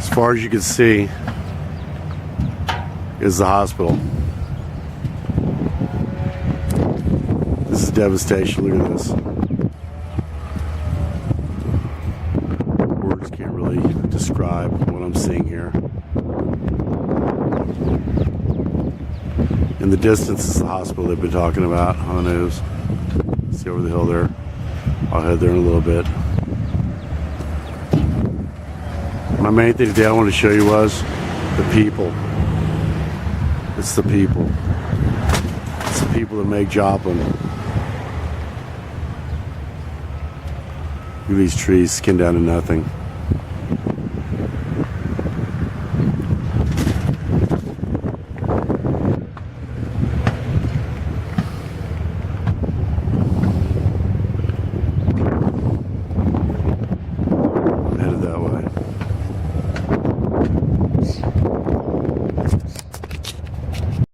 As far as you can see is the hospital. This is devastation. Look at this. Words can't really describe what I'm seeing here. In the distance is the hospital they've been talking about on the news. See over the hill there. I'll head there in a little bit. My main thing today I wanted to show you was the people. It's the people. It's the people that make Joplin. Look at these trees skinned down to nothing.